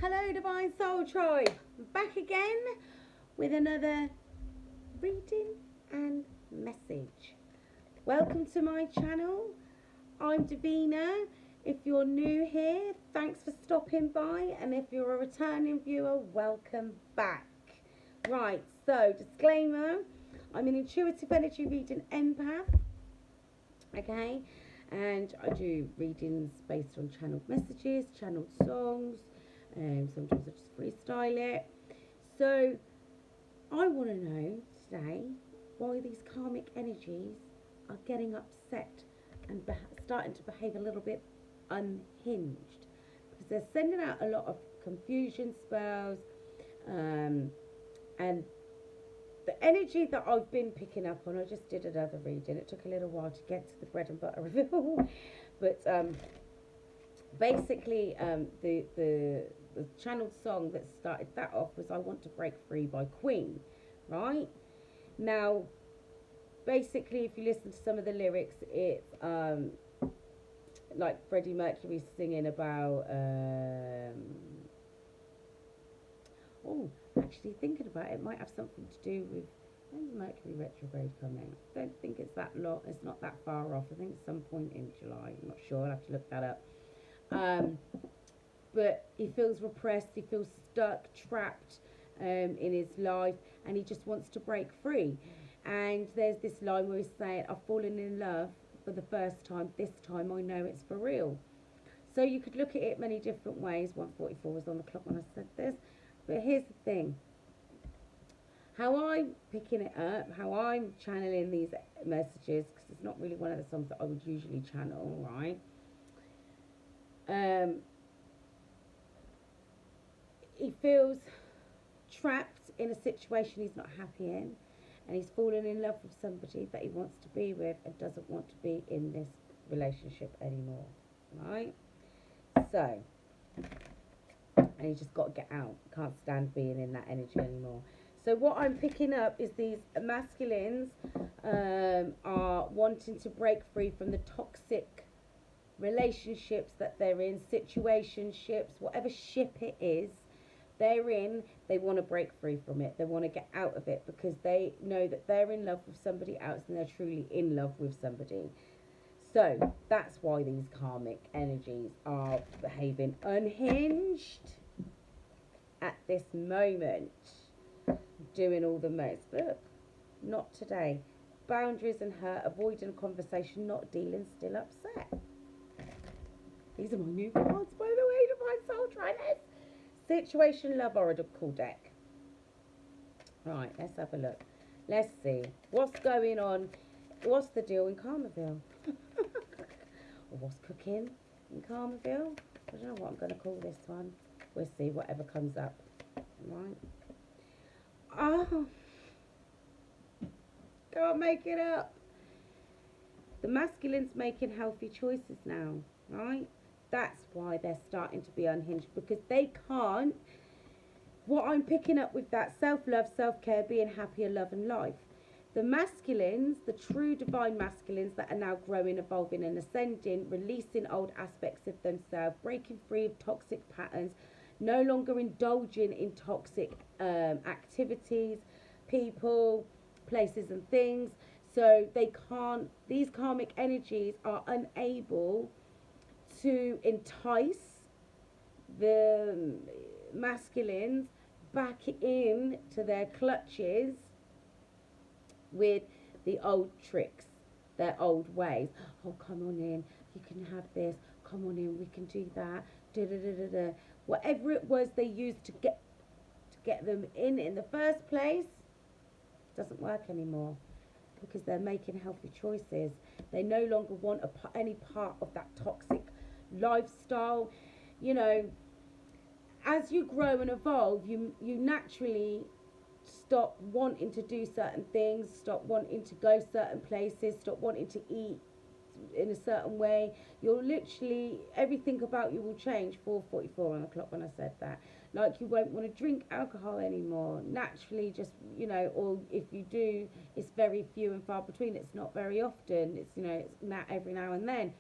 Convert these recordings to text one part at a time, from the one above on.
Hello Divine Soul Tribe, back again with another reading and message. Welcome to my channel. I'm Divina. If you're new here, thanks for stopping by, and if you're a returning viewer, welcome back. Right, so disclaimer, I'm an intuitive energy reading empath, okay, and I do readings based on channeled messages, channeled songs, and sometimes I just freestyle it. So I want to know today why these karmic energies are getting upset and starting to behave a little bit unhinged, because they're sending out a lot of confusion spells, and the energy that I've been picking up on. I just did another reading. It took a little while to get to the bread and butter of it all, but basically the channeled song that started that off was "I Want to Break Free" by Queen. Right now, basically, if you listen to some of the lyrics, it's like Freddie Mercury singing about actually thinking about it, might have something to do with, when's Mercury retrograde coming? I don't think it's that long. It's not that far off. I think it's some point in July. I'm not sure. I'll have to look that up. But he feels repressed. He feels stuck, trapped in his life, and he just wants to break free. And there's this line where he's saying, "I've fallen in love for the first time. This time I know it's for real." So you could look at it many different ways. 1:44 was on the clock when I said this. But here's the thing. How I'm picking it up, how I'm channeling these messages, because it's not really one of the songs that I would usually channel, right? He feels trapped in a situation he's not happy in, and he's fallen in love with somebody that he wants to be with and doesn't want to be in this relationship anymore, right? So, and he's just got to get out. Can't stand being in that energy anymore. So what I'm picking up is these masculines are wanting to break free from the toxic relationships that they're in, situationships, whatever ship it is they're in. They want to break free from it. They want to get out of it because they know that they're in love with somebody else and they're truly in love with somebody. So that's why these karmic energies are behaving unhinged at this moment, doing all the most. Look, not today. Boundaries and hurt, avoiding conversation, not dealing, still upset. These are my new cards, by the way, Divine Soul Tridents. Situation Love Oracle deck. Right, let's have a look. Let's see. What's going on? What's the deal in Karmaville? Or what's cooking in Karmaville? I don't know what I'm going to call this one. We'll see, whatever comes up. Right. Oh. Can't make it up. The masculine's making healthy choices now, right? That's why they're starting to be unhinged, because they can't. What I'm picking up with that self-love, self-care, being happier, love and life. The masculines, the true divine masculines that are now growing, evolving and ascending, releasing old aspects of themselves, breaking free of toxic patterns, no longer indulging in toxic activities, people, places and things. So they can't, these karmic energies are unable to entice the masculines back in to their clutches with the old tricks, their old ways. Oh, come on in, you can have this, come on in, we can do that, da da da da da. Whatever it was they used to get them in the first place doesn't work anymore, because they're making healthy choices. They no longer want any part of that toxic lifestyle. You know, as you grow and evolve, you naturally stop wanting to do certain things, stop wanting to go certain places, stop wanting to eat in a certain way. You'll literally, everything about you will change. 4:44 on the clock when I said that. Like, you won't want to drink alcohol anymore, naturally, just, you know, or if you do, it's very few and far between. It's not very often. It's, you know, it's every now and then.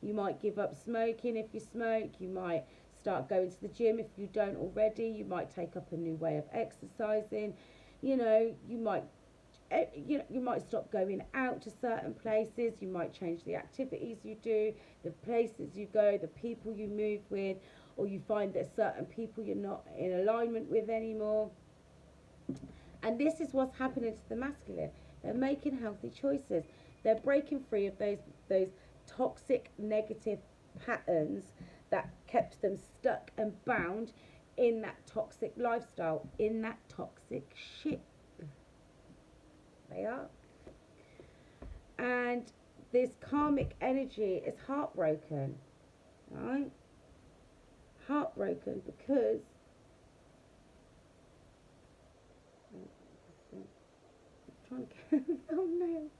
You might give up smoking if you smoke. You might start going to the gym if you don't already. You might take up a new way of exercising. You know, you might stop going out to certain places. You might change the activities you do, the places you go, the people you move with, or you find that certain people you're not in alignment with anymore. And this is what's happening to the masculine. They're making healthy choices. They're breaking free of those toxic negative patterns that kept them stuck and bound in that toxic lifestyle, in that toxic shit. They are. And this karmic energy is heartbroken, right? Heartbroken because I'm trying to get, oh no.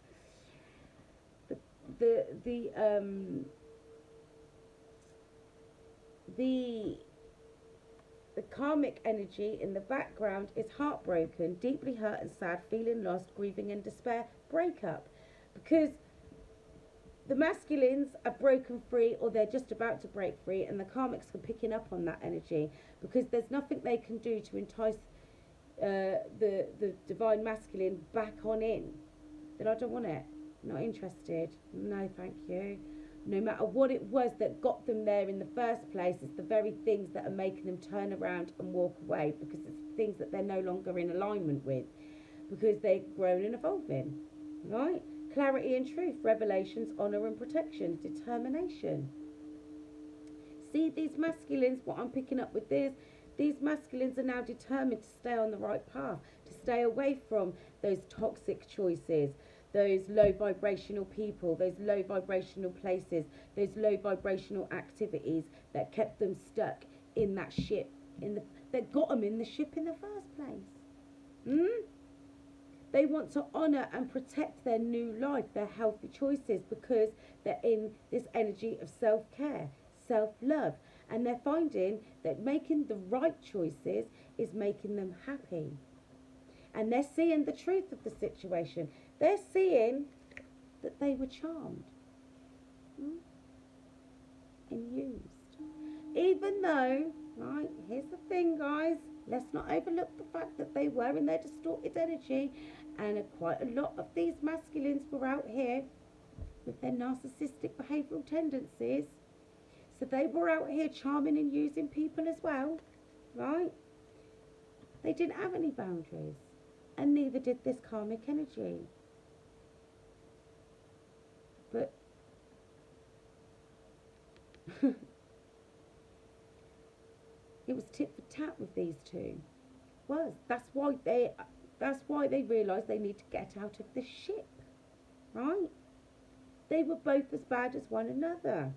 The karmic energy in the background is heartbroken, deeply hurt and sad, feeling lost, grieving and despair, breakup. Because the masculines are broken free, or they're just about to break free, and the karmics are picking up on that energy because there's nothing they can do to entice the divine masculine back on in. Then I don't want it. Not interested. No, thank you. No matter what it was that got them there in the first place, it's the very things that are making them turn around and walk away, because it's things that they're no longer in alignment with, because they're growing and evolving, right? Clarity and truth, revelations, honour and protection, determination. See, these masculines, what I'm picking up with this, these masculines are now determined to stay on the right path, to stay away from those toxic choices, those low vibrational people, those low vibrational places, those low vibrational activities that kept them stuck in that ship, that got them in the ship in the first place. They want to honour and protect their new life, their healthy choices, because they're in this energy of self-care, self-love, and they're finding that making the right choices is making them happy. And they're seeing the truth of the situation. They're seeing that they were charmed and used. Even though, right, here's the thing, guys, let's not overlook the fact that they were in their distorted energy, and quite a lot of these masculines were out here with their narcissistic behavioural tendencies. So they were out here charming and using people as well, right? They didn't have any boundaries, and neither did this karmic energy. But it was tit for tat with these two. That's why they realised they need to get out of the ship, right? They were both as bad as one another.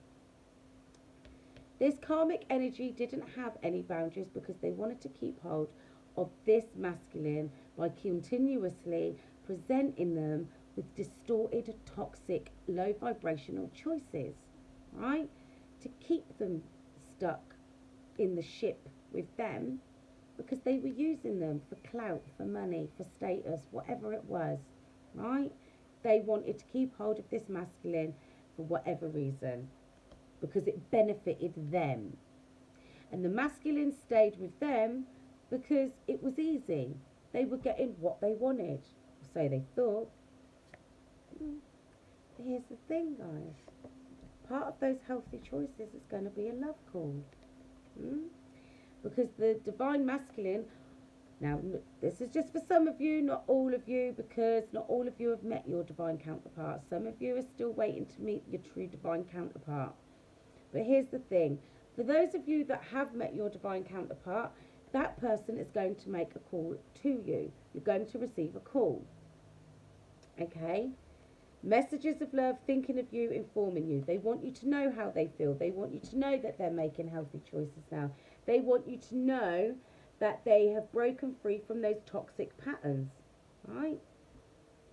This karmic energy didn't have any boundaries because they wanted to keep hold of this masculine by continuously presenting them with distorted, toxic, low vibrational choices, right? To keep them stuck in the ship with them, because they were using them for clout, for money, for status, whatever it was, right? They wanted to keep hold of this masculine for whatever reason, because it benefited them. And the masculine stayed with them because it was easy. They were getting what they wanted, or so they thought. But here's the thing, guys. Part of those healthy choices is going to be a love call. Because the divine masculine, now this is just for some of you, not all of you, because not all of you have met your divine counterpart. Some of you are still waiting to meet your true divine counterpart. But here's the thing. For those of you that have met your divine counterpart, that person is going to make a call to you. You're going to receive a call. Okay? Messages of love, thinking of you, informing you. They want you to know how they feel. They want you to know that they're making healthy choices now. They want you to know that they have broken free from those toxic patterns, right?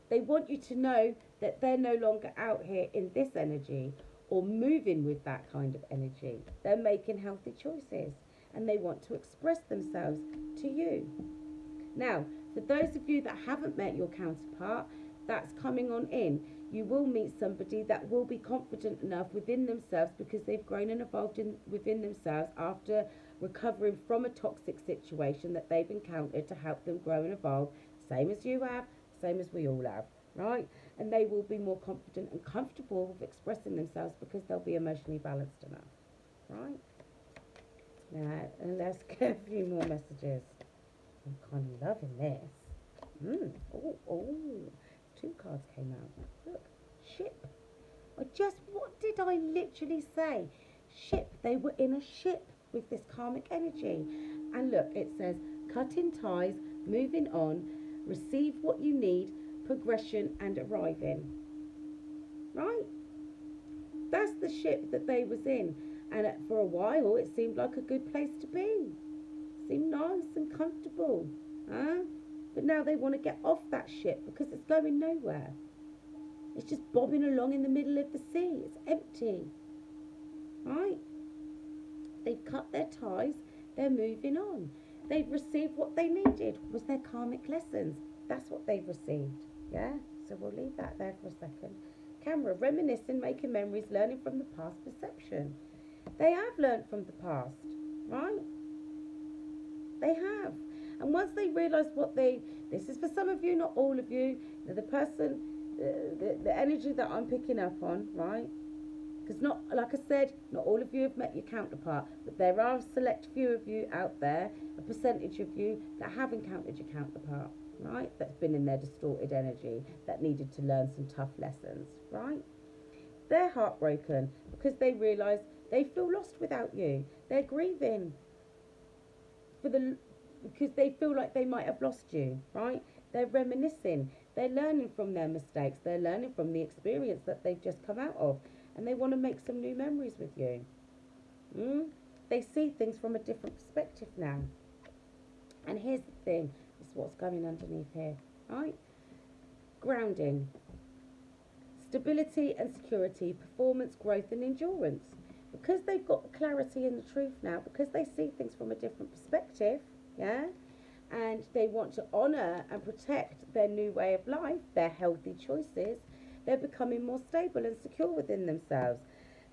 They want you to know that they're no longer out here in this energy or moving with that kind of energy. They're making healthy choices, and they want to express themselves to you. Now, for those of you that haven't met your counterpart, that's coming on in. You will meet somebody that will be confident enough within themselves because they've grown and evolved within themselves after recovering from a toxic situation that they've encountered to help them grow and evolve, same as you have, same as we all have, right? And they will be more confident and comfortable with expressing themselves because they'll be emotionally balanced enough, right? Now, and let's get a few more messages. I'm kind of loving this. Oh, two cards came out. Look, ship. What did I literally say? Ship. They were in a ship with this karmic energy. And look, it says, cutting ties, moving on, receive what you need, progression and arriving. Right? That's the ship that they was in. And for a while, it seemed like a good place to be. Seemed nice and comfortable. Huh? But now they want to get off that ship because it's going nowhere. It's just bobbing along in the middle of the sea. It's empty. Right? They've cut their ties. They're moving on. They've received what they needed. Was their karmic lessons. That's what they've received. Yeah? So we'll leave that there for a second. Camera, reminiscing, making memories, learning from the past, perception. They have learned from the past. Right? They have. And once they realise this is for some of you, not all of you, the person, the energy that I'm picking up on, right? Because not, like I said, not all of you have met your counterpart, but there are a select few of you out there, a percentage of you that have encountered your counterpart, right? That's been in their distorted energy, that needed to learn some tough lessons, right? They're heartbroken because they realise they feel lost without you. They're grieving because they feel like they might have lost you, right? They're reminiscing. They're learning from their mistakes. They're learning from the experience that they've just come out of. And they want to make some new memories with you. They see things from a different perspective now. And here's the thing. This is what's going underneath here, right? Grounding. Stability and security, performance, growth and endurance. Because they've got the clarity and the truth now, because they see things from a different perspective, yeah? And they want to honour and protect their new way of life, their healthy choices, they're becoming more stable and secure within themselves.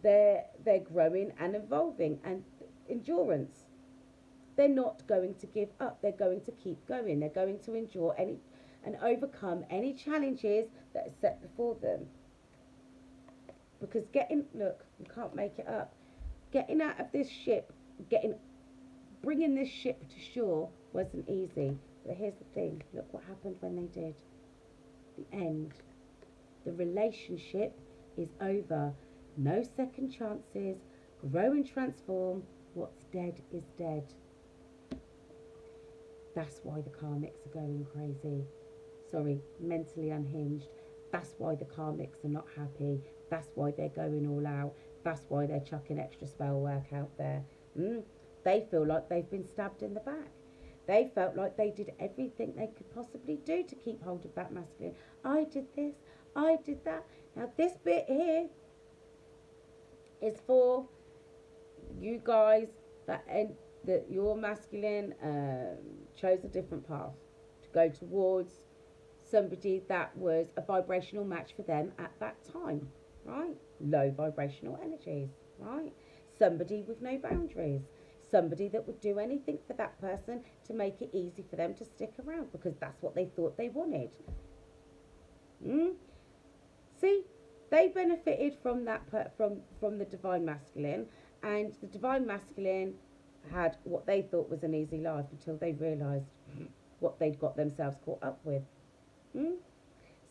They're growing and evolving, and endurance. They're not going to give up. They're going to keep going. They're going to endure and overcome any challenges that are set before them. Because look, you can't make it up. Getting out of this ship, bringing this ship to shore wasn't easy. But here's the thing. Look what happened when they did. The end. The relationship is over. No second chances. Grow and transform. What's dead is dead. That's why the Karmics are going crazy. Sorry, mentally unhinged. That's why the Karmics are not happy. That's why they're going all out. That's why they're chucking extra spell work out there. They feel like they've been stabbed in the back. They felt like they did everything they could possibly do to keep hold of that masculine. I did this. I did that. Now this bit here is for you guys that your masculine chose a different path to go towards somebody that was a vibrational match for them at that time, right? Low vibrational energies, right? Somebody with no boundaries. Somebody that would do anything for that person to make it easy for them to stick around because that's what they thought they wanted. See, they benefited from that from the divine masculine, and the divine masculine had what they thought was an easy life until they realised what they'd got themselves caught up with.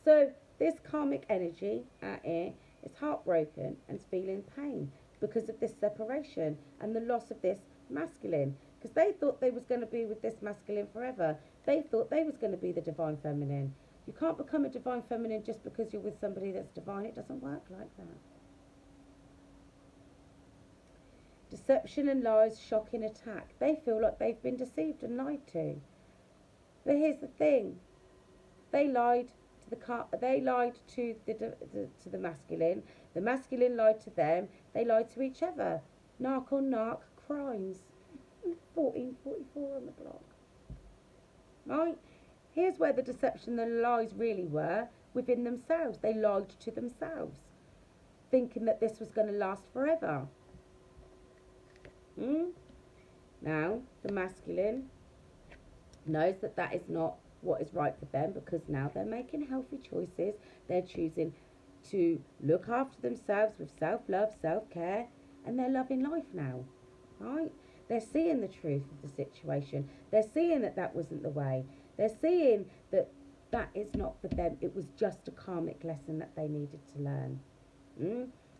So this karmic energy out here is heartbroken and is feeling pain because of this separation and the loss of this masculine, because they thought they was going to be with this masculine forever. They thought they was going to be the divine feminine. You can't become a divine feminine just because you're with somebody that's divine. It doesn't work like that. Deception and lies, shocking attack. They feel like they've been deceived and lied to. But here's the thing. They lied to the masculine. The masculine lied to them. They lied to each other. Narc on narc crimes. 1444 on the block. Right? Here's where the deception and the lies really were. within themselves. They lied to themselves, thinking that this was going to last forever. Now, the masculine knows that that is not what is right for them, because now they're making healthy choices. They're choosing to look after themselves with self-love, self-care, and they're loving life now, right? They're seeing the truth of the situation. They're seeing that that wasn't the way. They're seeing that that is not for them. It was just a karmic lesson that they needed to learn.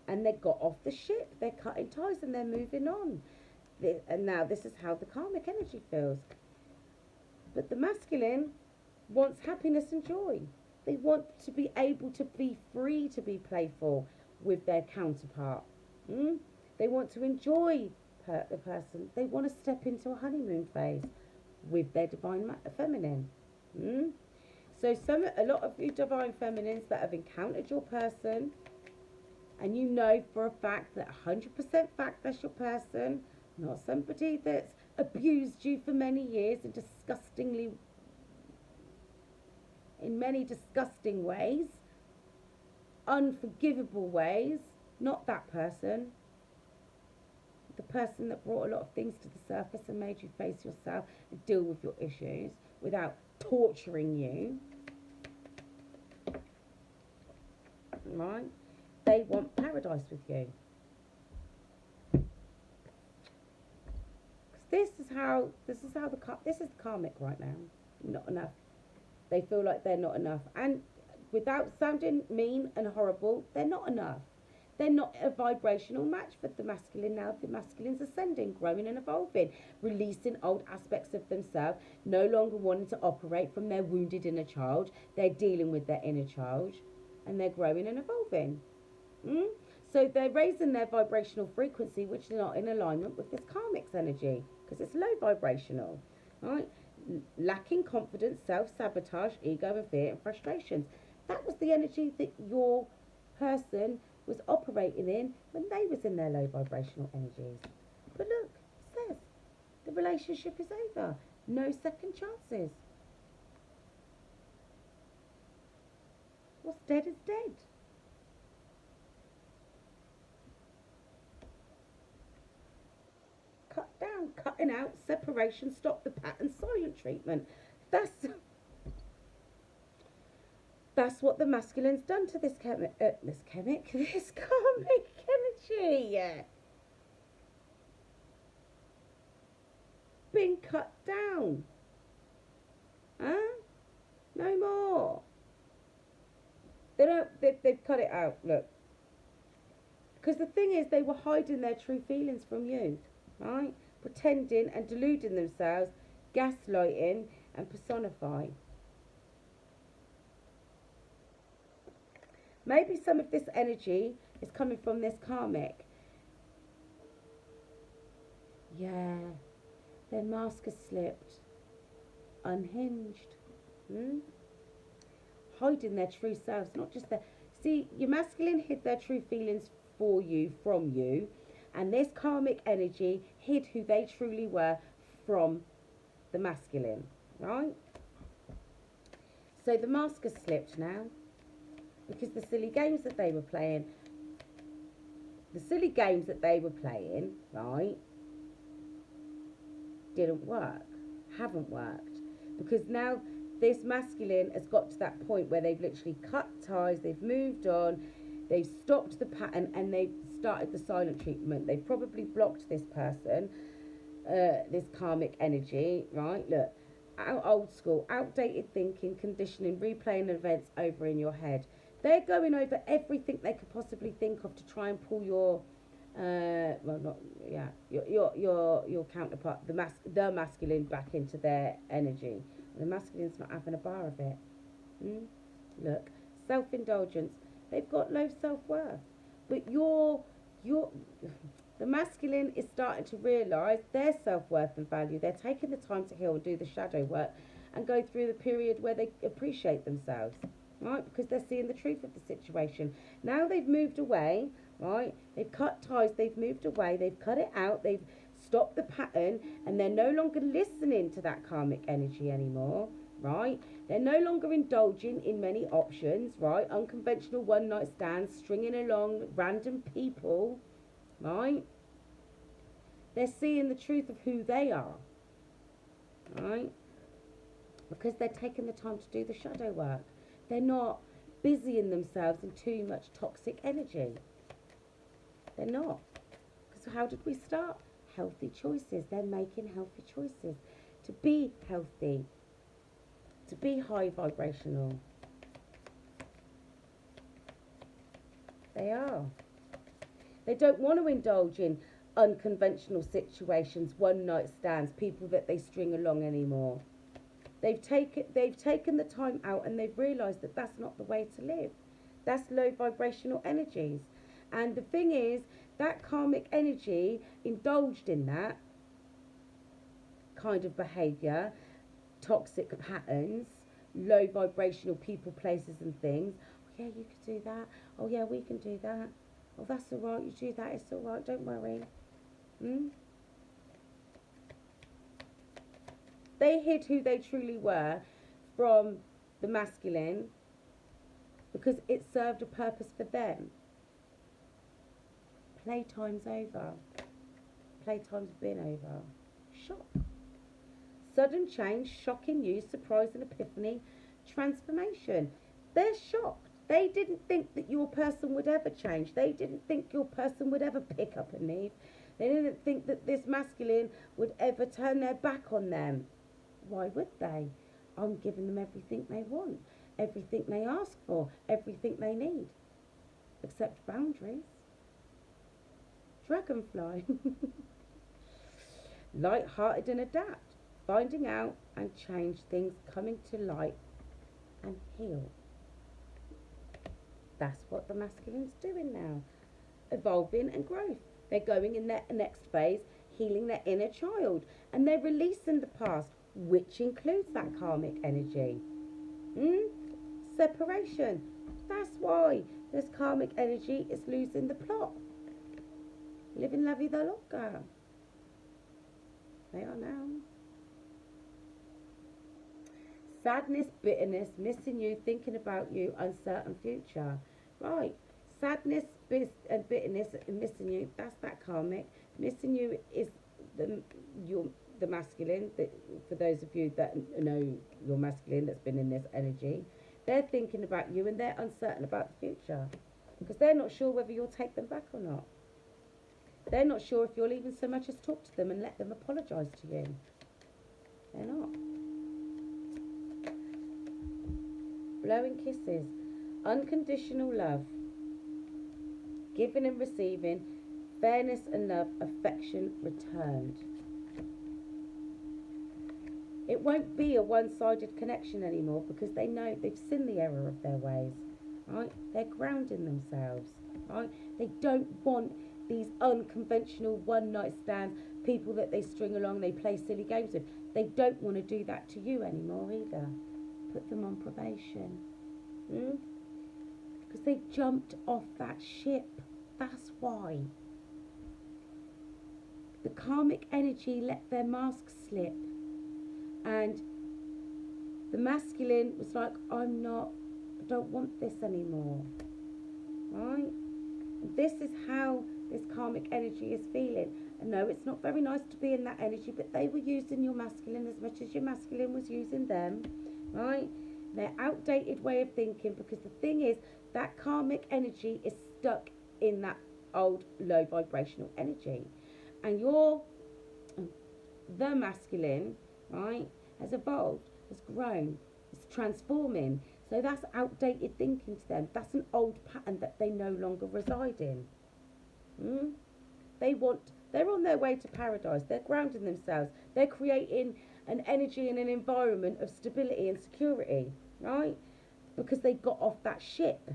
And they got off the ship. They're cutting ties and they're moving on. And now this is how the karmic energy feels. But the masculine wants happiness and joy. They want to be able to be free to be playful with their counterpart. They want to enjoy the person. They want to step into a honeymoon phase with their divine feminine. So a lot of you divine feminines that have encountered your person, and you know for a fact that 100% fact that's your person, not somebody that's abused you for many years and in many disgusting ways, unforgivable ways. Not that person. The person that brought a lot of things to the surface and made you face yourself and deal with your issues without torturing you. Right? They want paradise with you. This is karmic right now. Not enough. They feel like they're not enough. And without sounding mean and horrible, they're not enough. They're not a vibrational match for the masculine now. The masculine's ascending, growing and evolving, releasing old aspects of themselves, no longer wanting to operate from their wounded inner child. They're dealing with their inner child, and they're growing and evolving. So they're raising their vibrational frequency, which is not in alignment with this karmic's energy, because it's low vibrational, right? Lacking confidence, self-sabotage, ego and fear and frustrations. That was the energy that your person was operating in when they was in their low vibrational energies. But look, it says the relationship is over. No second chances. What's dead is dead. Cut down, cutting out, separation, stop the pattern, silent treatment. That's what the masculine's done to this karmic energy. Been cut down. No more. They've cut it out, look. Because the thing is, they were hiding their true feelings from you, right? Pretending and deluding themselves, gaslighting and personifying. Maybe some of this energy is coming from this karmic. Yeah, their mask has slipped. Unhinged. Hiding their true selves, not just their... See, your masculine hid their true feelings for you, from you. And this karmic energy hid who they truly were from the masculine, right? So the mask has slipped now. Because the silly games that they were playing, right, didn't work, haven't worked. Because now this masculine has got to that point where they've literally cut ties, they've moved on, they've stopped the pattern, and they've started the silent treatment. They've probably blocked this person, this karmic energy, right? Look, old school, outdated thinking, conditioning, replaying events over in your head. They're going over everything they could possibly think of to try and pull your counterpart, the masculine, back into their energy. The masculine's not having a bar of it. Look, self-indulgence. They've got low self-worth, but the masculine is starting to realise their self-worth and value. They're taking the time to heal and do the shadow work and go through the period where they appreciate themselves. Right, because they're seeing the truth of the situation. Now they've moved away, right? They've cut ties, they've moved away, they've cut it out, they've stopped the pattern, and they're no longer listening to that karmic energy anymore. right? They're no longer indulging in many options, right? Unconventional one night stands, stringing along random people, right? They're seeing the truth of who they are, right? Because they're taking the time to do the shadow work. They're not busying themselves in too much toxic energy. They're not. Because how did we start? Healthy choices. They're making healthy choices to be healthy, to be high vibrational. They are. They don't want to indulge in unconventional situations, one night stands, people that they string along anymore. They've taken the time out and they've realised that that's not the way to live. That's low vibrational energies. And the thing is, that karmic energy indulged in that kind of behaviour, toxic patterns, low vibrational people, places and things. Oh yeah, you could do that. Oh yeah, we can do that. Oh, that's all right, you do that, it's all right, don't worry. They hid who they truly were from the masculine because it served a purpose for them. Playtime's over. Playtime's been over. Shock. Sudden change, shocking news, surprise and epiphany, transformation. They're shocked. They didn't think that your person would ever change. They didn't think your person would ever pick up and leave. They didn't think that this masculine would ever turn their back on them. Why would they? I'm giving them everything they want, everything they ask for, everything they need, except boundaries. Dragonfly. Light-hearted and adapt, finding out and change things, coming to light and heal. That's what the masculine's doing now. Evolving and growth. They're going in their next phase, healing their inner child, and they're releasing the past, which includes that karmic energy. Separation. That's why this karmic energy is losing the plot. Living la vida loca. They are now. Sadness, bitterness, missing you, thinking about you, uncertain future. Right. Sadness and bitterness and missing you, that's that karmic. Missing you is the masculine. For those of you that know your masculine that's been in this energy, they're thinking about you and they're uncertain about the future because they're not sure whether you'll take them back or not. They're not sure if you'll even so much as talk to them and let them apologise to you. They're not. Blowing kisses, unconditional love, giving and receiving, fairness and love, affection returned. It won't be a one-sided connection anymore because they know they've seen the error of their ways, right? They're grounding themselves, right? They don't want these unconventional one-night stands, people that they string along, they play silly games with. They don't want to do that to you anymore either. Put them on probation. Because they jumped off that ship. That's why. The karmic energy let their mask slip. And the masculine was like, I don't want this anymore. Right? And this is how this karmic energy is feeling. And no, it's not very nice to be in that energy, but they were using your masculine as much as your masculine was using them. Right? Their outdated way of thinking, because the thing is, that karmic energy is stuck in that old low vibrational energy. And the masculine, right, has evolved, has grown, is transforming. So that's outdated thinking to them. That's an old pattern that they no longer reside in. They're on their way to paradise. They're grounding themselves. They're creating an energy and an environment of stability and security, right? Because they got off that ship.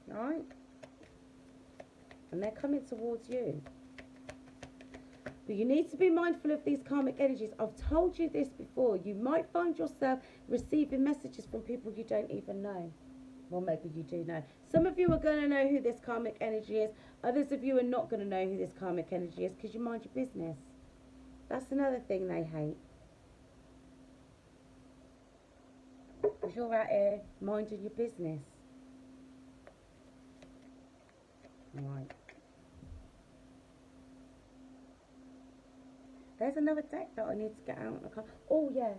Right? And they're coming towards you. But you need to be mindful of these karmic energies. I've told you this before. You might find yourself receiving messages from people you don't even know. Well, maybe you do know. Some of you are going to know who this karmic energy is. Others of you are not going to know who this karmic energy is because you mind your business. That's another thing they hate. Because you're out here minding your business. Right. There's another deck that I need to get out. Oh, yeah.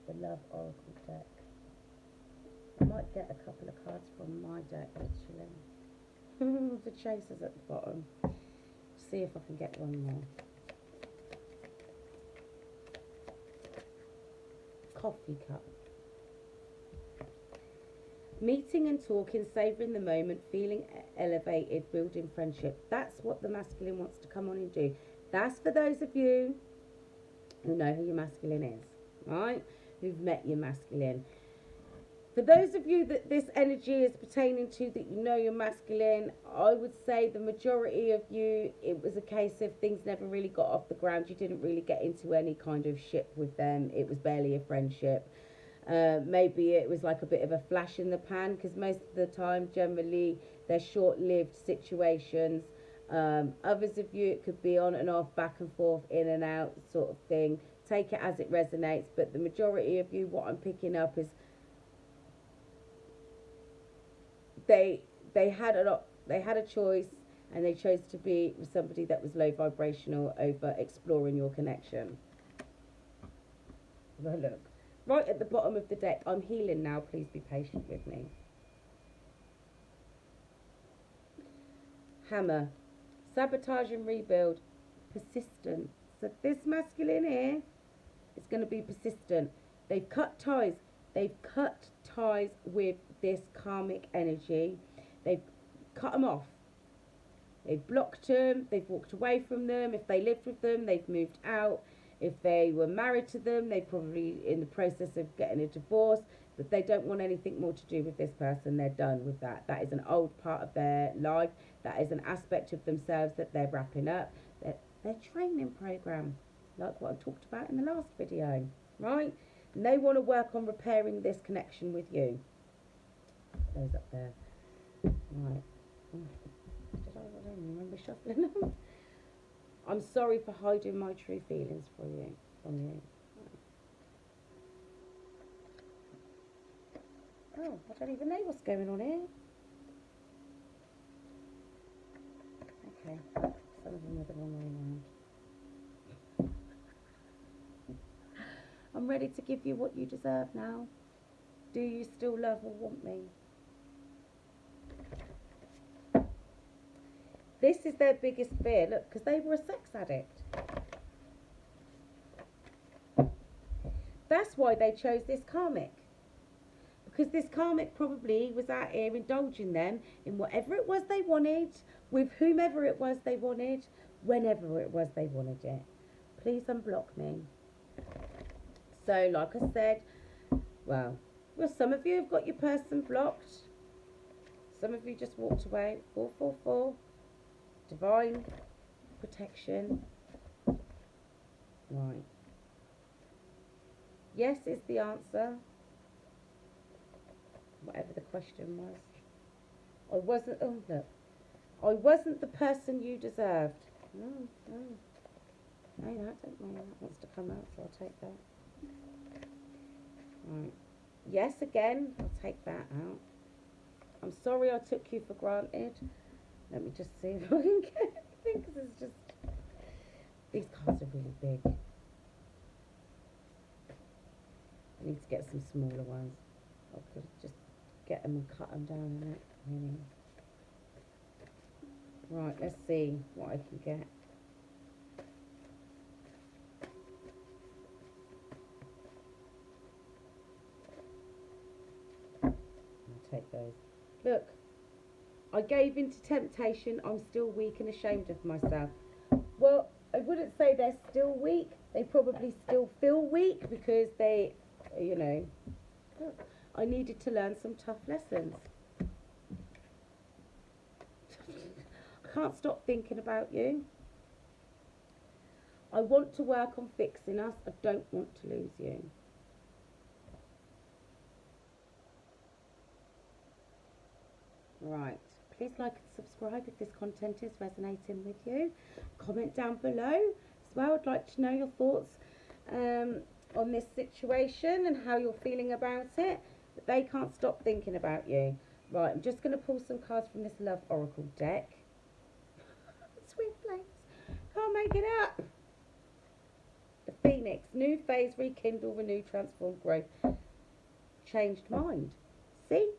The Love Oracle deck. I might get a couple of cards from my deck, actually. The Chaser's at the bottom. See if I can get one more. Coffee cup. Meeting and talking, savouring the moment, feeling elevated, building friendship. That's what the masculine wants to come on and do. That's for those of you who know who your masculine is, right? Who've met your masculine. For those of you that this energy is pertaining to, that you know you're masculine, I would say the majority of you, it was a case of things never really got off the ground. You didn't really get into any kind of ship with them. It was barely a friendship. Maybe it was like a bit of a flash in the pan, because most of the time, generally, they're short-lived situations. Others of you, it could be on and off, back and forth, in and out sort of thing. Take it as it resonates. But the majority of you, what I'm picking up is they had a choice, and they chose to be with somebody that was low vibrational over exploring your connection. Well, look, right at the bottom of the deck, I'm healing now. Please be patient with me. Hammer, sabotage and rebuild, persistent. So this masculine here is going to be persistent. They've cut ties. They've cut ties with this karmic energy. They've cut them off. They've blocked them. They've walked away from them. If they lived with them, they've moved out. If they were married to them, they're probably in the process of getting a divorce. But they don't want anything more to do with this person. They're done with that. That is an old part of their life. That is an aspect of themselves that they're wrapping up. Their training program, like what I talked about in the last video, right? And they want to work on repairing this connection with you. Those up there. Right. I don't remember shuffling them. I'm sorry for hiding my true feelings from you. Oh, I don't even know what's going on here. Okay, some of them are the wrong way around. I'm ready to give you what you deserve now. Do you still love or want me? This is their biggest fear, look, because they were a sex addict. That's why they chose this karmic. Because this karmic probably was out here indulging them in whatever it was they wanted, with whomever it was they wanted, whenever it was they wanted it. Please unblock me. So, like I said, well, some of you have got your person blocked. Some of you just walked away. 444. Divine protection. Right. Yes is the answer. Whatever the question was. I wasn't the person you deserved. No, that don't mean that wants to come out, so I'll take that. Right. Yes again, I'll take that out. I'm sorry I took you for granted. Let me just see if I can get anything, because it's just, these cards are really big. I need to get some smaller ones. I could just get them and cut them down in it. Really. Right, let's see what I can get. I'll take those. Look, I gave in to temptation. I'm still weak and ashamed of myself. Well, I wouldn't say they're still weak. They probably still feel weak because they, you know, I needed to learn some tough lessons. I can't stop thinking about you. I want to work on fixing us. I don't want to lose you. Right. Please like and subscribe if this content is resonating with you. Comment down below as well. I'd like to know your thoughts. on this situation and how you're feeling about it, but they can't stop thinking about you. Right, I'm just going to pull some cards from this Love Oracle deck. Sweet flames. Can't make it up. The Phoenix. New phase, rekindle, renew, transform, growth. Changed mind. See?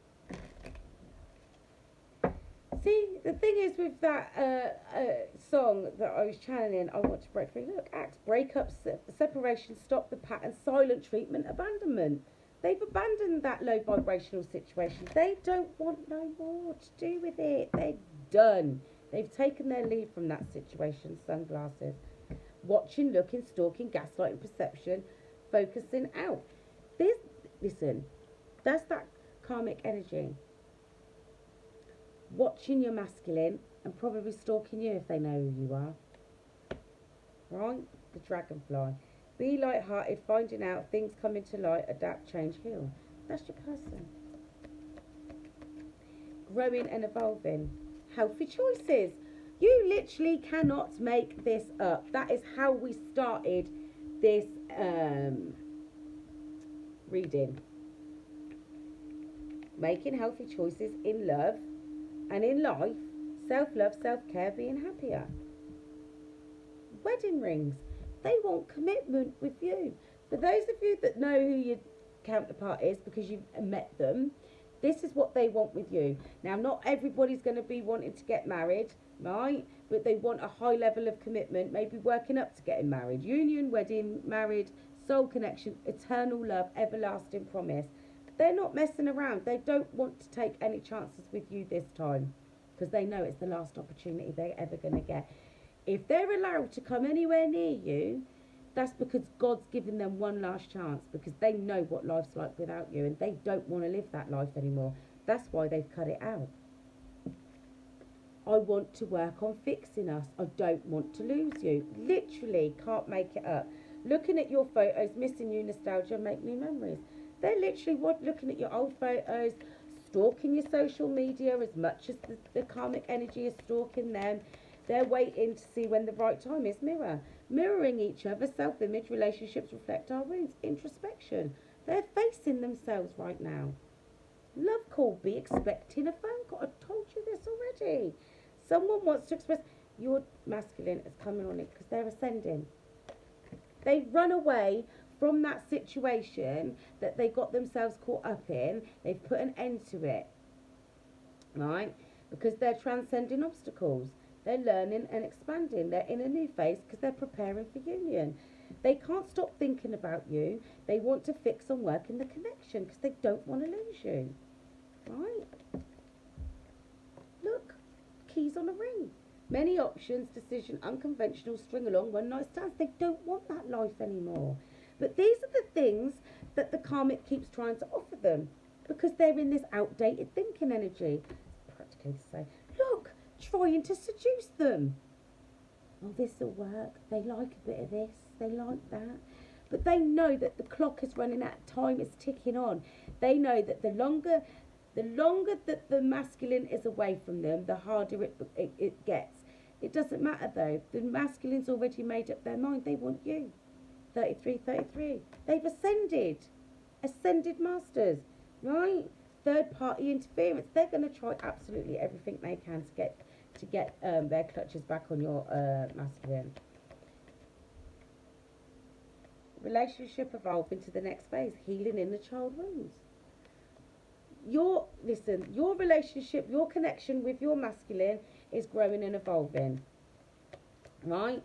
See, the thing is with that song that I was channeling, I want to break free. Look, acts, break up, separation, stop the pattern, silent treatment, abandonment. They've abandoned that low vibrational situation. They don't want no more to do with it. They're done. They've taken their leave from that situation. Sunglasses. Watching, looking, stalking, gaslighting, perception, focusing out. Listen, that's that karmic energy. Watching your masculine and probably stalking you if they know who you are. Right? The dragonfly. Be light-hearted, finding out, things come into light, adapt, change, heal. That's your person. Growing and evolving. Healthy choices. You literally cannot make this up. That is how we started this reading. Making healthy choices in love and in life. Self-love, self-care, being happier. Wedding rings. They want commitment with you. For those of you that know who your counterpart is because you've met them, this is what they want with you. Now, not everybody's going to be wanting to get married, right? But they want a high level of commitment, maybe working up to getting married. Union, wedding, married, soul connection, eternal love, everlasting promise. They're not messing around. They don't want to take any chances with you this time because they know it's the last opportunity they're ever going to get. If they're allowed to come anywhere near you, that's because God's given them one last chance because they know what life's like without you and they don't want to live that life anymore. That's why they've cut it out. I want to work on fixing us. I don't want to lose you. Literally can't make it up. Looking at your photos, missing you, nostalgia, make new memories. They're literally looking at your old photos, stalking your social media as much as the karmic energy is stalking them. They're waiting to see when the right time is. Mirroring each other, self-image, relationships reflect our wounds. Introspection. They're facing themselves right now. Love call, be expecting a phone call. I told you this already. Someone wants to express, your masculine is coming on it because they're ascending. They run away from that situation that they got themselves caught up in. They've put an end to it, right? Because they're transcending obstacles. They're learning and expanding. They're in a new phase because they're preparing for union. They can't stop thinking about you. They want to fix and work in the connection because they don't want to lose you. Right? Look, keys on a ring. Many options, decision, unconventional, string along, one night stands. They don't want that life anymore. But these are the things that the karmic keeps trying to offer them because they're in this outdated thinking energy. It's practically to say, look, trying to seduce them. Oh, this will work. They like a bit of this. They like that. But they know that the clock is running out. Time is ticking on. They know that the longer that the masculine is away from them, the harder it gets. It doesn't matter though. The masculine's already made up their mind. They want you. 33. They've ascended. Ascended masters. Right? Third party interference. They're going to try absolutely everything they can to get their clutches back on your masculine. Relationship evolving to the next phase, healing in the child wounds. Your relationship, your connection with your masculine is growing and evolving. Right?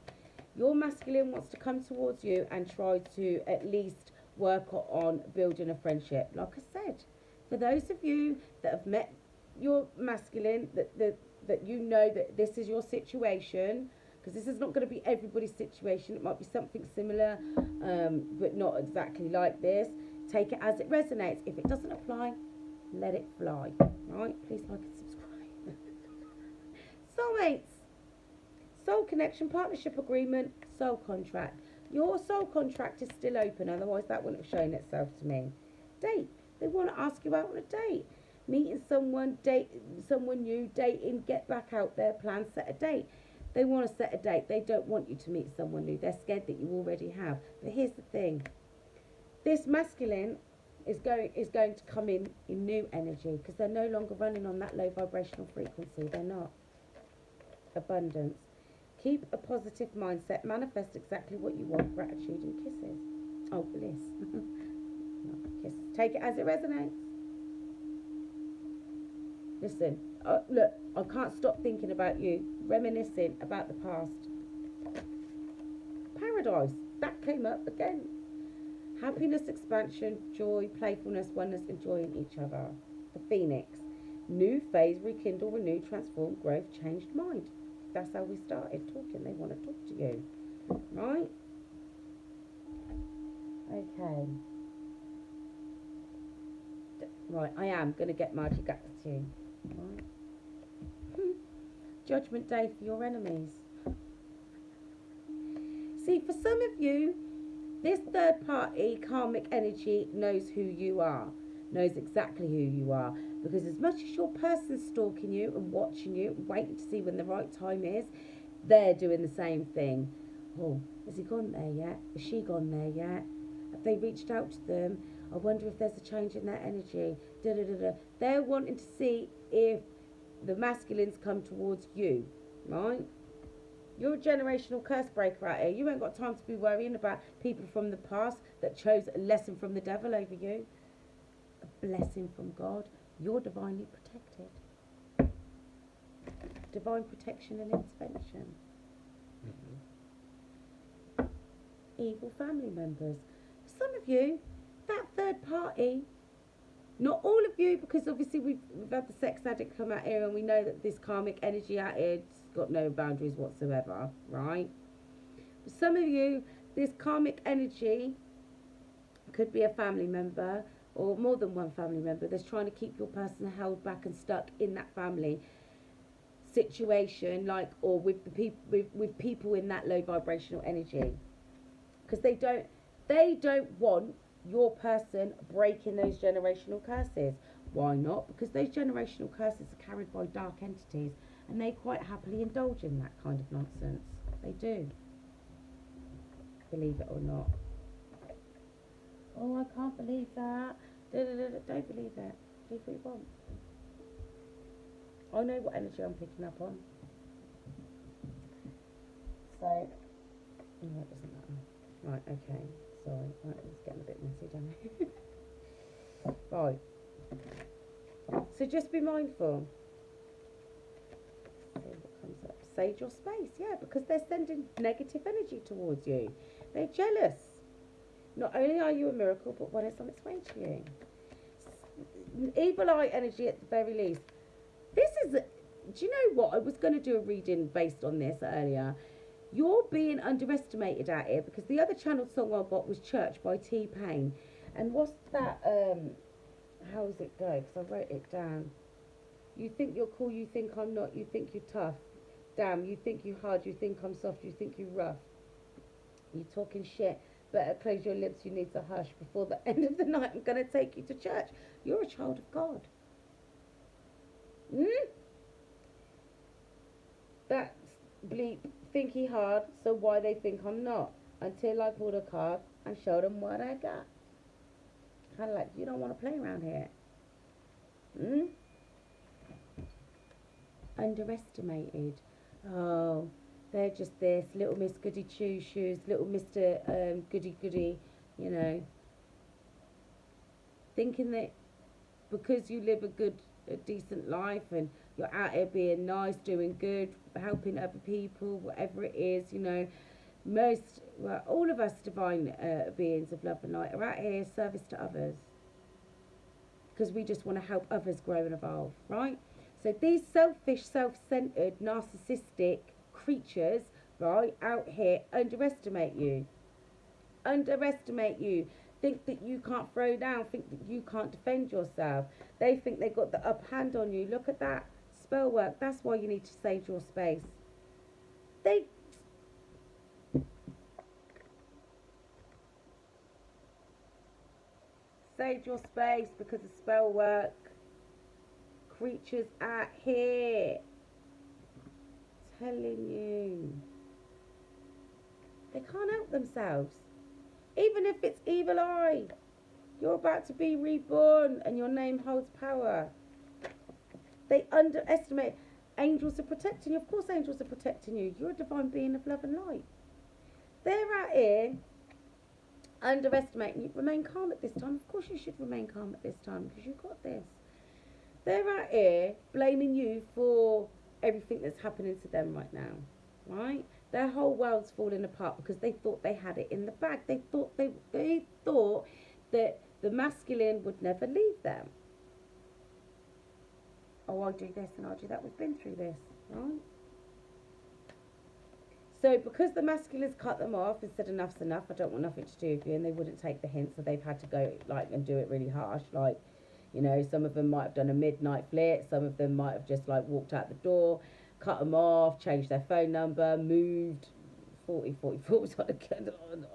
Your masculine wants to come towards you and try to at least work on building a friendship. Like I said, for those of you that have met your masculine, that you know that this is your situation, because this is not going to be everybody's situation. It might be something similar, but not exactly like this. Take it as it resonates. If it doesn't apply, let it fly. Right? Please like and subscribe. Soulmates. Soul connection, partnership agreement, soul contract. Your soul contract is still open, otherwise that wouldn't have shown itself to me. Date. They want to ask you out on a date. Meeting someone, someone new, dating, get back out there, plan, set a date. They want to set a date. They don't want you to meet someone new. They're scared that you already have. But here's the thing. This masculine is going to come in new energy because they're no longer running on that low vibrational frequency. They're not. Abundance. Keep a positive mindset. Manifest exactly what you want. Gratitude and kisses. Oh, bliss. Kisses. Take it as it resonates. Listen, look, I can't stop thinking about you, reminiscing about the past. Paradise. That came up again. Happiness, expansion, joy, playfulness, oneness, enjoying each other. The Phoenix. New phase, rekindle, renew, transform, growth, changed mind. That's how we started talking. They want to talk to you. Right? Okay. Right, I am going to get Margie back to you. Right. Judgment Day for your enemies. See, for some of you, this third party karmic energy knows who you are, knows exactly who you are. Because as much as your person's stalking you and watching you, waiting to see when the right time is, they're doing the same thing. Oh, has he gone there yet? Has she gone there yet? Have they reached out to them? I wonder if there's a change in their energy. Da, da, da, da. They're wanting to see if the masculines come towards you, right? You're a generational curse breaker out here. You ain't got time to be worrying about people from the past that chose a lesson from the devil over you. A blessing from God. You're divinely protected. Divine protection and intervention. Evil family members. Some of you, that third party, not all of you, because obviously we've had the sex addict come out here and we know that this karmic energy out here has got no boundaries whatsoever, right? But some of you, this karmic energy could be a family member or more than one family member that's trying to keep your person held back and stuck in that family situation, like, or with the people with people in that low vibrational energy, because they don't want your person breaking those generational curses. Why not? Because those generational curses are carried by dark entities and they quite happily indulge in that kind of nonsense. They do, believe it or not. Oh, I can't believe that. Don't believe it. Believe what you want. I know what energy I'm picking up on. So, no, it doesn't matter. Right, okay. Sorry, right, it's getting a bit messy, don't it? Right. So just be mindful. See what comes up. Sage your space, yeah, because they're sending negative energy towards you. They're jealous. Not only are you a miracle, but one is on its way to you. Evil eye energy at the very least. This is, do you know what? I was going to do a reading based on this earlier. You're being underestimated out here because the other channeled song I got was Church by T-Pain. And what's that, how does it go? Because I wrote it down. You think you're cool, you think I'm not, you think you're tough. Damn, you think you hard, you think I'm soft, you think you rough. You talking shit. Better close your lips, you need to hush. Before the end of the night, I'm going to take you to church. You're a child of God. That's bleep, think he hard, so why they think I'm not. Until I pulled a card and showed them what I got. Kind of like, you don't want to play around here. Underestimated. Oh, they're just this, little Miss Goody Two Shoes, little Mr. Goody Goody, you know. Thinking that because you live a decent life and you're out here being nice, doing good, helping other people, whatever it is, you know. All of us divine beings of love and light are out here service to others. Because we just want to help others grow and evolve, right? So these selfish, self-centered, narcissistic creatures, right, out here underestimate you. Think that you can't throw down, think that you can't defend yourself. They think they got the upper hand on you. Look at that spell work. That's why you need to sage your space. Sage your space because of spell work. Creatures out here telling you they can't help themselves. Even if it's evil eye, you're about to be reborn and your name holds power. They underestimate. Angels are protecting you. Of course angels are protecting you. You're a divine being of love and light. They're out here underestimating you. Remain calm at this time. Of course you should remain calm at this time because you've got this. They're out here blaming you for everything that's happening to them right now. Right? Their whole world's falling apart because they thought they had it in the bag. They thought that the masculine would never leave them. Oh, I'll do this and I'll do that. We've been through this, right? So because the masculines cut them off and said enough's enough, I don't want nothing to do with you, and they wouldn't take the hint, so they've had to go like and do it really harsh. Like, you know, some of them might have done a midnight flit, some of them might have just like walked out the door, cut them off, changed their phone number, moved 44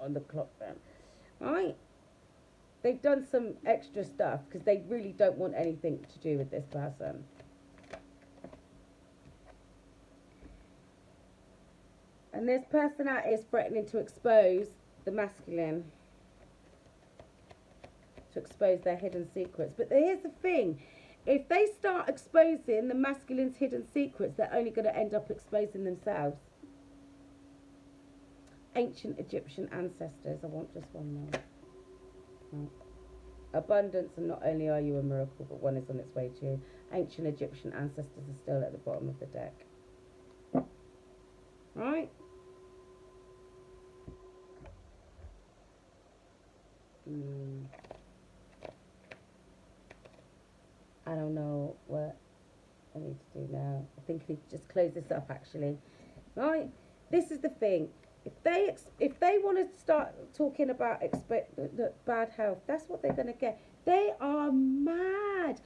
on the clock then, right? They've done some extra stuff because they really don't want anything to do with this person. And this person out is threatening to expose the masculine, to expose their hidden secrets. But here's the thing. If they start exposing the masculine's hidden secrets, they're only going to end up exposing themselves. Ancient Egyptian ancestors. I want just one more. Right. Abundance, and not only are you a miracle, but one is on its way to you. Ancient Egyptian ancestors are still at the bottom of the deck. Right? I don't know what I need to do now. I think I need to just close this up actually. Right? This is the thing. If they want to start talking about bad health, that's what they're going to get. They are mad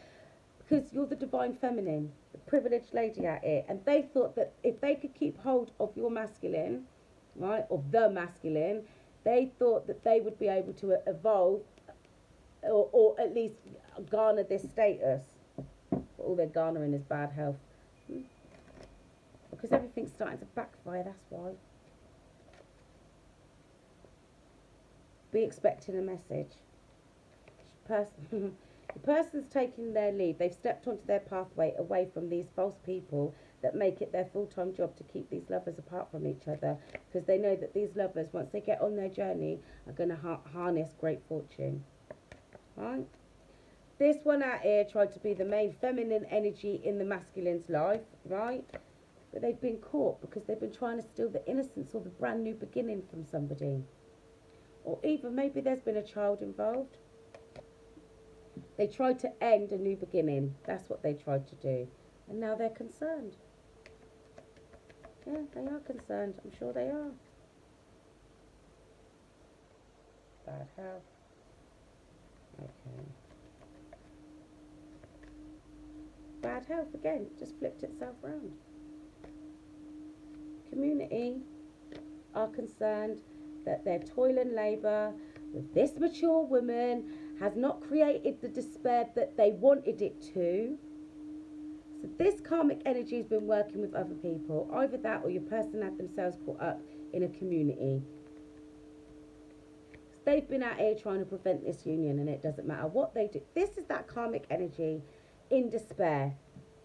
because you're the divine feminine, the privileged lady out here, and they thought that if they could keep hold of your masculine, right, of the masculine, they thought that they would be able to evolve or at least garner this status. But all they're garnering is bad health. Because everything's starting to backfire, that's why. Be expecting a message. The person's taking their lead. They've stepped onto their pathway away from these false people that make it their full-time job to keep these lovers apart from each other, because they know that these lovers, once they get on their journey, are going to harness great fortune. Right? This one out here tried to be the main feminine energy in the masculine's life, right? But they've been caught because they've been trying to steal the innocence or the brand new beginning from somebody. Or even maybe there's been a child involved. They tried to end a new beginning. That's what they tried to do. And now they're concerned. Yeah, they are concerned. I'm sure they are. Bad health. Okay. Bad health again. Just flipped itself round. Community are concerned that their toil and labour with this mature woman has not created the despair that they wanted it to. So this karmic energy has been working with other people. Either that or your person had themselves caught up in a community. They've been out here trying to prevent this union, and it doesn't matter what they do. This is that karmic energy in despair,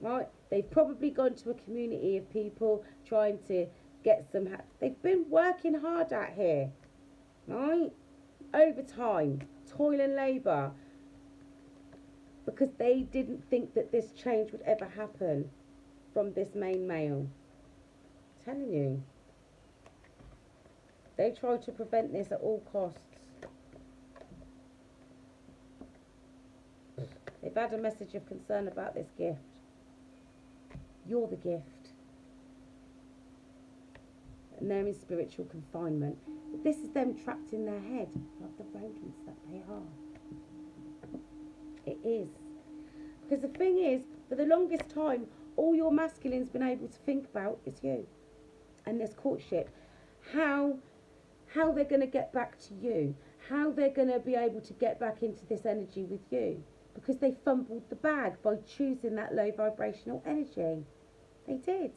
right? They've probably gone to a community of people trying to get some... They've been working hard out here, right? Overtime, toil and labour, because they didn't think that this change would ever happen from this main male. I'm telling you. They tried to prevent this at all costs. They've had a message of concern about this gift. You're the gift. And they're in spiritual confinement. But this is them trapped in their head, like the rodents that they are. It is. Because the thing is, for the longest time, all your masculine's been able to think about is you. And this courtship. How they're going to get back to you. How they're going to be able to get back into this energy with you. Because they fumbled the bag by choosing that low vibrational energy. They did.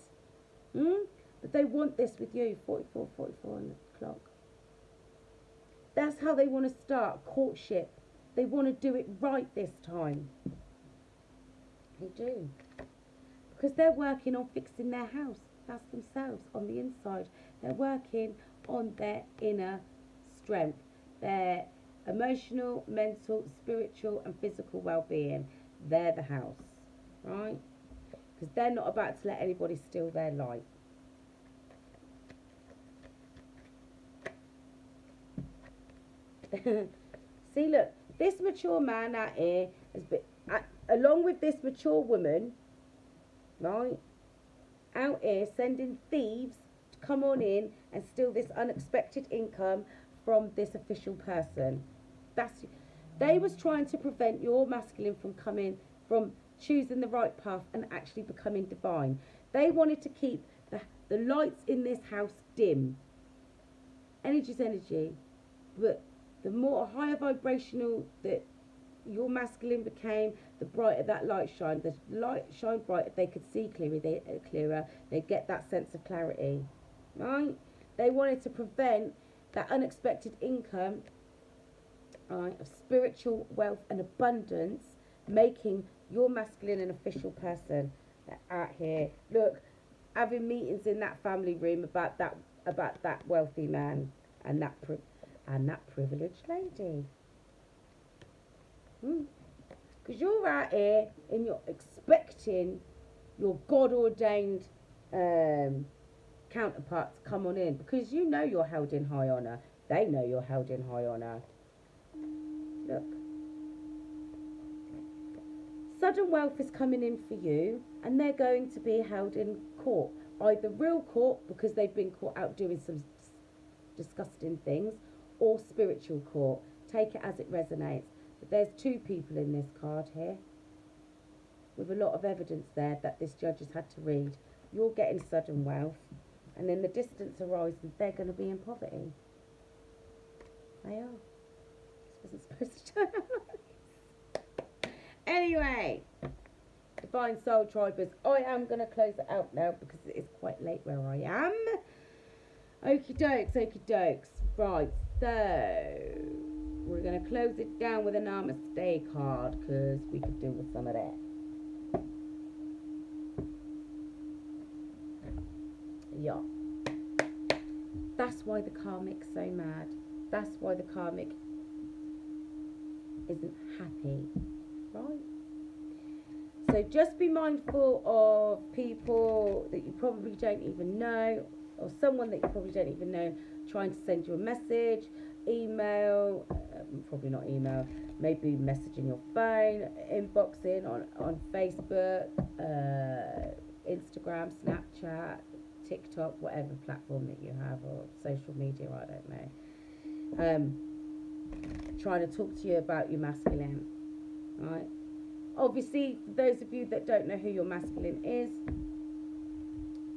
But they want this with you, 44 on the clock. That's how they want to start courtship. They want to do it right this time. They do. Because they're working on fixing their house. That's themselves on the inside. They're working on their inner strength, their emotional, mental, spiritual and physical well-being. They're the house, right? Because they're not about to let anybody steal their light. See, look, this mature man out here has been, along with this mature woman, right, out here sending thieves to come on in and steal this unexpected income from this official person. They was trying to prevent your masculine from choosing the right path and actually becoming divine. They wanted to keep the lights in this house dim. Energy's energy, but the more higher vibrational that your masculine became, the brighter that light shined. The light shined brighter, they could see clearer. They get that sense of clarity, right? They wanted to prevent that unexpected income, right, of spiritual wealth and abundance, making your masculine an official person. They're out here, look, having meetings in that family room about that wealthy man and that privileged lady. Because you're out here and you're expecting your God-ordained counterpart to come on in, because you know you're held in high honour. They know you're held in high honour. Look. Sudden wealth is coming in for you, and they're going to be held in court. Either real court, because they've been caught out doing some disgusting things, or spiritual court. Take it as it resonates. But there's two people in this card here, with a lot of evidence there that this judge has had to read. You're getting sudden wealth, and in the distance horizon, they're going to be in poverty. They are. This wasn't supposed to turn out. Anyway, Divine Soul Tribers, I am going to close it out now because it is quite late where I am. Okie dokes. Right, so we're going to close it down with a Namaste card because we could do with some of that. Yeah. That's why the karmic's so mad. That's why the karmic isn't happy, right? So just be mindful of people that you probably don't even know, or someone that you probably don't even know trying to send you a message, email, probably not email, maybe messaging your phone, inboxing on Facebook, Instagram, Snapchat, TikTok, whatever platform that you have, or social media, I don't know. Trying to talk to you about your masculine, right? Obviously, those of you that don't know who your masculine is,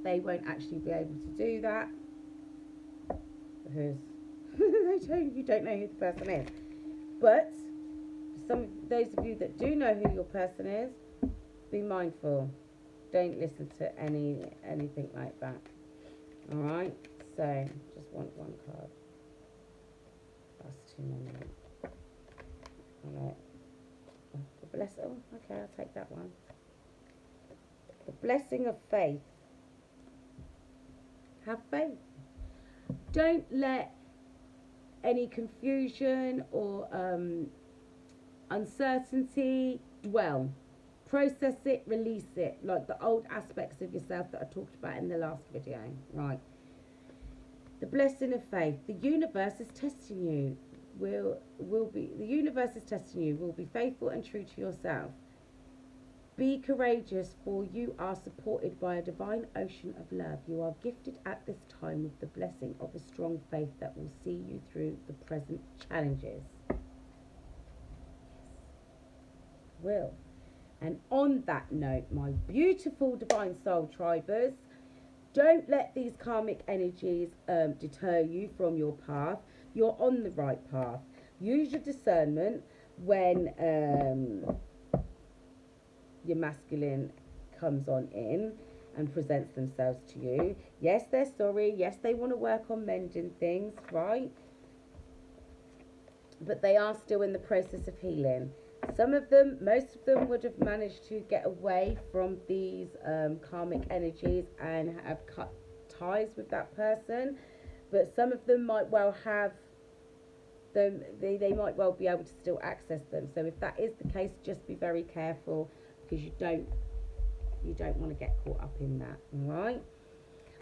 they won't actually be able to do that because you don't know who the person is. But those of you that do know who your person is, be mindful. Don't listen to anything like that. All right. So just want one card. That's too many. All right. The blessing. Oh, okay, I'll take that one. The blessing of faith. Have faith. Don't let any confusion or uncertainty dwell. Process it, release it, like the old aspects of yourself that I talked about in the last video. Right. The blessing of faith. The universe is testing you. The universe is testing you. Will be faithful and true to yourself. Be courageous, for you are supported by a divine ocean of love. You are gifted at this time with the blessing of a strong faith that will see you through the present challenges. Yes. Will. And on that note, my beautiful Divine Soul Tribers, don't let these karmic energies deter you from your path. You're on the right path. Use your discernment when your masculine comes on in and presents themselves to you. Yes, they're sorry. Yes, they want to work on mending things, right? but they are still in the process of healing. Some of them, most of them, would have managed to get away from these karmic energies and have cut ties with that person, but some of them might well have them. They might well be able to still access them. So if that is the case, just be very careful, because you don't want to get caught up in that. All right.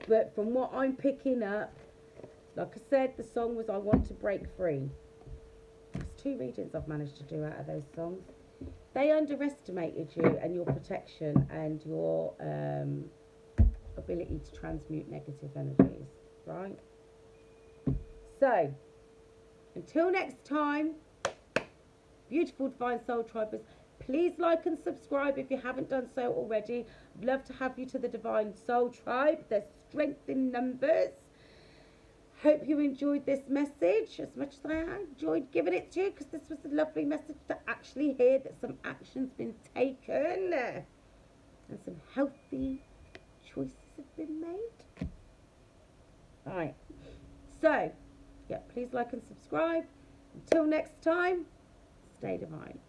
But from what I'm picking up, like I said, the song was "I Want to Break Free." There's 2 readings I've managed to do out of those songs. They underestimated you and your protection and your ability to transmute negative energies, right? So, until next time, beautiful Divine Soul Tribers, please like and subscribe if you haven't done so already. I'd love to have you to the Divine Soul Tribe. There's strength in numbers. Hope you enjoyed this message as much as I enjoyed giving it to you, because this was a lovely message to actually hear that some action's been taken and some healthy choices have been made. Alright, so, yeah, please like and subscribe. Until next time, stay divine.